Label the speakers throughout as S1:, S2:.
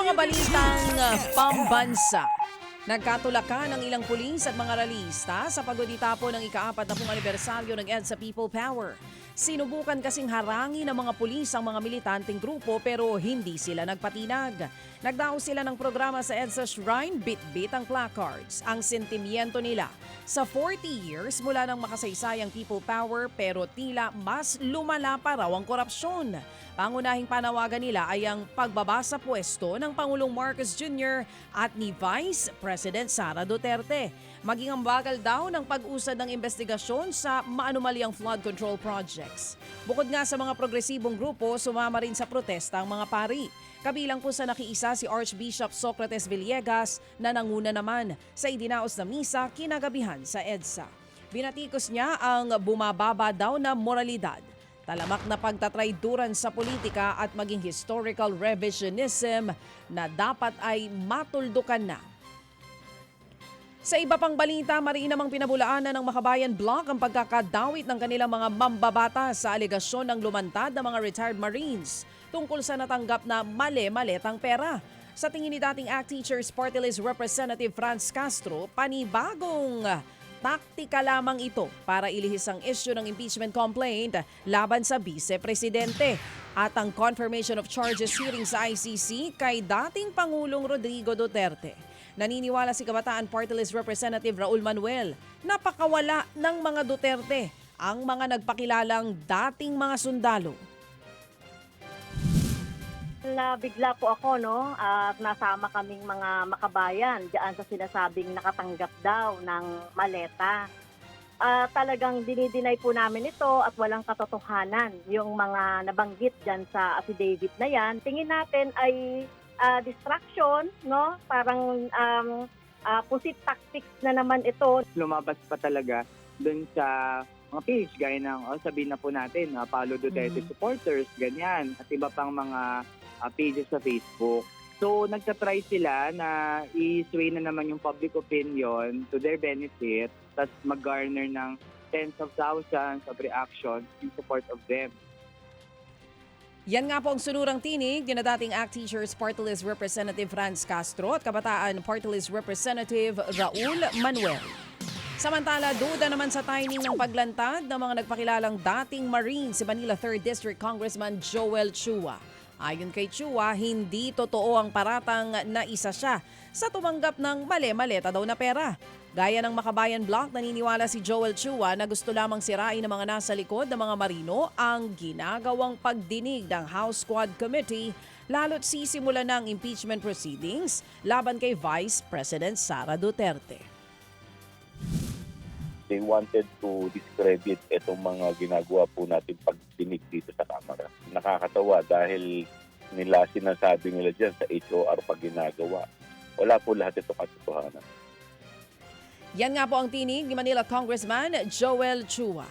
S1: mga balitang pambansa. Nagkatulakan ang ilang pulis at mga ralista sa pagditapon ng ika-40 anibersaryo ng EDSA People Power. Sinubukan kasing harangin ng mga pulis ang mga militanteng grupo pero hindi sila nagpatinag. Nagdaos sila ng programa sa EDSA Shrine, bit-bit ang placards. Ang sentimiento nila sa 40 years mula nang makasaysayang People Power pero tila mas lumala pa raw ang korupsyon. Pangunahing panawagan nila ay ang pagbaba sa pwesto ng Pangulong Marcos Jr. at ni Vice President Sara Duterte. Maging ang bagal daw ng pag-usad ng investigasyon sa maanumalyang flood control projects. Bukod nga sa mga progresibong grupo, sumama rin sa protesta ang mga pari. Kabilang po sa nakiisa si Archbishop Socrates Villegas na nanguna naman sa idinaos na misa kinagabihan sa EDSA. Binatikos niya ang bumababa daw na moralidad, talamak na pagtatrayduran sa politika at maging historical revisionism na dapat ay matuldukan na. Sa iba pang balita, mariin namang pinabulaanan ng Makabayan Block ang pagkakadawit ng kanilang mga mambabata sa alegasyon ng lumantad ng mga retired Marines tungkol sa natanggap na mali-maletang pera. Sa tingin ni dating ACT Teachers Party List Representative Franz Castro, panibagong taktika lamang ito para ilihis ang issue ng impeachment complaint laban sa Vice-Presidente at ang confirmation of charges hearing sa ICC kay dating Pangulong Rodrigo Duterte. Naniniwala si Kabataan Party List Representative Raul Manuel na pakawala ng mga Duterte ang mga nagpakilalang dating mga sundalo.
S2: Nabigla po ako, no? At nasama kaming mga makabayan diyan sa sinasabing nakatanggap daw ng maleta. Talagang dinideny po namin ito at walang katotohanan yung mga nabanggit diyan sa affidavit na yan. Tingin natin ay distraction, no? Parang pusit tactics na naman ito.
S3: Lumabas pa talaga dun sa mga page, gaya ng sabihin na po natin, Paolo Duterte supporters, ganyan, at iba pang mga pages sa Facebook. So, nagtatry sila na i-sway na naman yung public opinion to their benefit, tas mag-garner ng tens of thousands of reactions in support of them.
S1: Yan nga po ang sunurang tinig ni dating ACT Teachers Party List Representative Franz Castro at Kabataan Party List Representative Raul Manuel. Samantala, duda naman sa timing ng paglantad ng mga nagpakilalang dating Marine si Manila 3rd District Congressman Joel Chua. Ayon kay Chua, hindi totoo ang paratang na isa siya sa tumanggap ng mali-maleta daw na pera. Gaya ng Makabayan Block, naniniwala si Joel Chua na gusto lamang sirain ng mga nasa likod ng mga Marino ang ginagawang pagdinig ng House Squad Committee lalo't sisimula ng impeachment proceedings laban kay Vice President Sara Duterte.
S4: They wanted to discredit itong mga ginagawa po natin pagdinig dito sa Kamara. Nakakatawa dahil nila sinasabi nila dyan sa HOR pag ginagawa. Wala po lahat ito katotohanan.
S1: Yan nga po ang tinig ni Manila Congressman Joel Chua.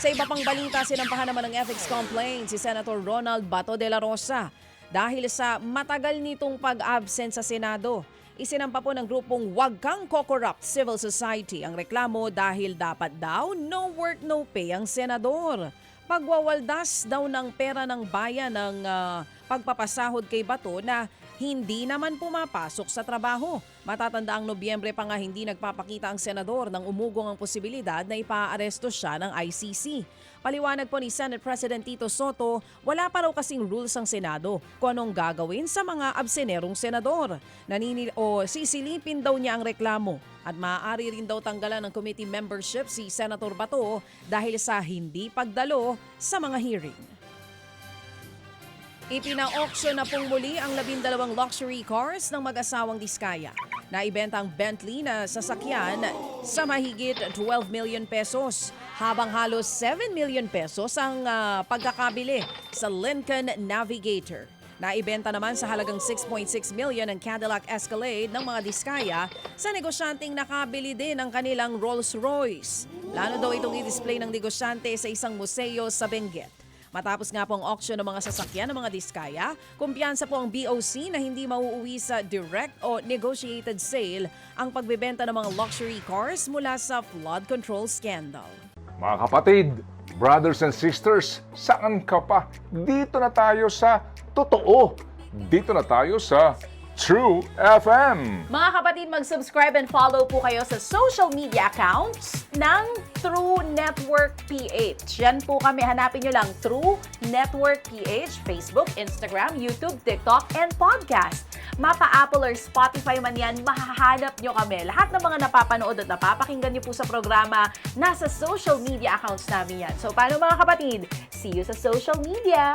S1: Sa iba pang balita, sinampahan naman ng ethics complaint si Senator Ronald Bato de la Rosa dahil sa matagal nitong pag-absent sa Senado. Isinampa po ng grupong Wag Kang Ko-Corrupt Civil Society ang reklamo dahil dapat daw no work no pay ang senador. Pagwawaldas daw ng pera ng bayan ng pagpapasahod kay Bato na hindi naman pumapasok sa trabaho. Matatanda ang Nobyembre pa nga hindi nagpapakita ang senador nang umugong ang posibilidad na ipaaresto siya ng ICC. Paliwanag po ni Senate President Tito Soto, wala pa raw kasing rules ang Senado kung anong gagawin sa mga absenerong senador. Sisilipin daw niya ang reklamo at maaari rin daw tanggalan ng committee membership si Senator Bato dahil sa hindi pagdalo sa mga hearing. Ipina-auction na pong muli ang 12 luxury cars ng mag-asawang Diskaya. Naibenta ang Bentley na sasakyan sa mahigit 12 million pesos, habang halos 7 million pesos ang pagkakabili sa Lincoln Navigator. Naibenta naman sa halagang 6.6 million ang Cadillac Escalade ng mga Diskaya sa negosyanteng nakabili din ng kanilang Rolls-Royce. Plano daw itong i-display ng negosyante sa isang museo sa Benguet. Matapos nga po ang auction ng mga sasakyan ng mga Diskaya, kumpiyansa po ang BOC na hindi mauuwi sa direct o negotiated sale ang pagbebenta ng mga luxury cars mula sa flood control scandal.
S5: Mga kapatid, brothers and sisters, saan ka pa? Dito na tayo sa totoo. Dito na tayo sa True FM.
S1: Mga kapatid, mag-subscribe and follow po kayo sa social media accounts ng True Network PH. Yan po kami. Hanapin nyo lang True Network PH, Facebook, Instagram, YouTube, TikTok, and podcast. Mapa Apple or Spotify man yan, mahahanap nyo kami. Lahat ng mga napapanood at napapakinggan nyo po sa programa, nasa social media accounts namin yan. So, paano mga kapatid? See you sa social media!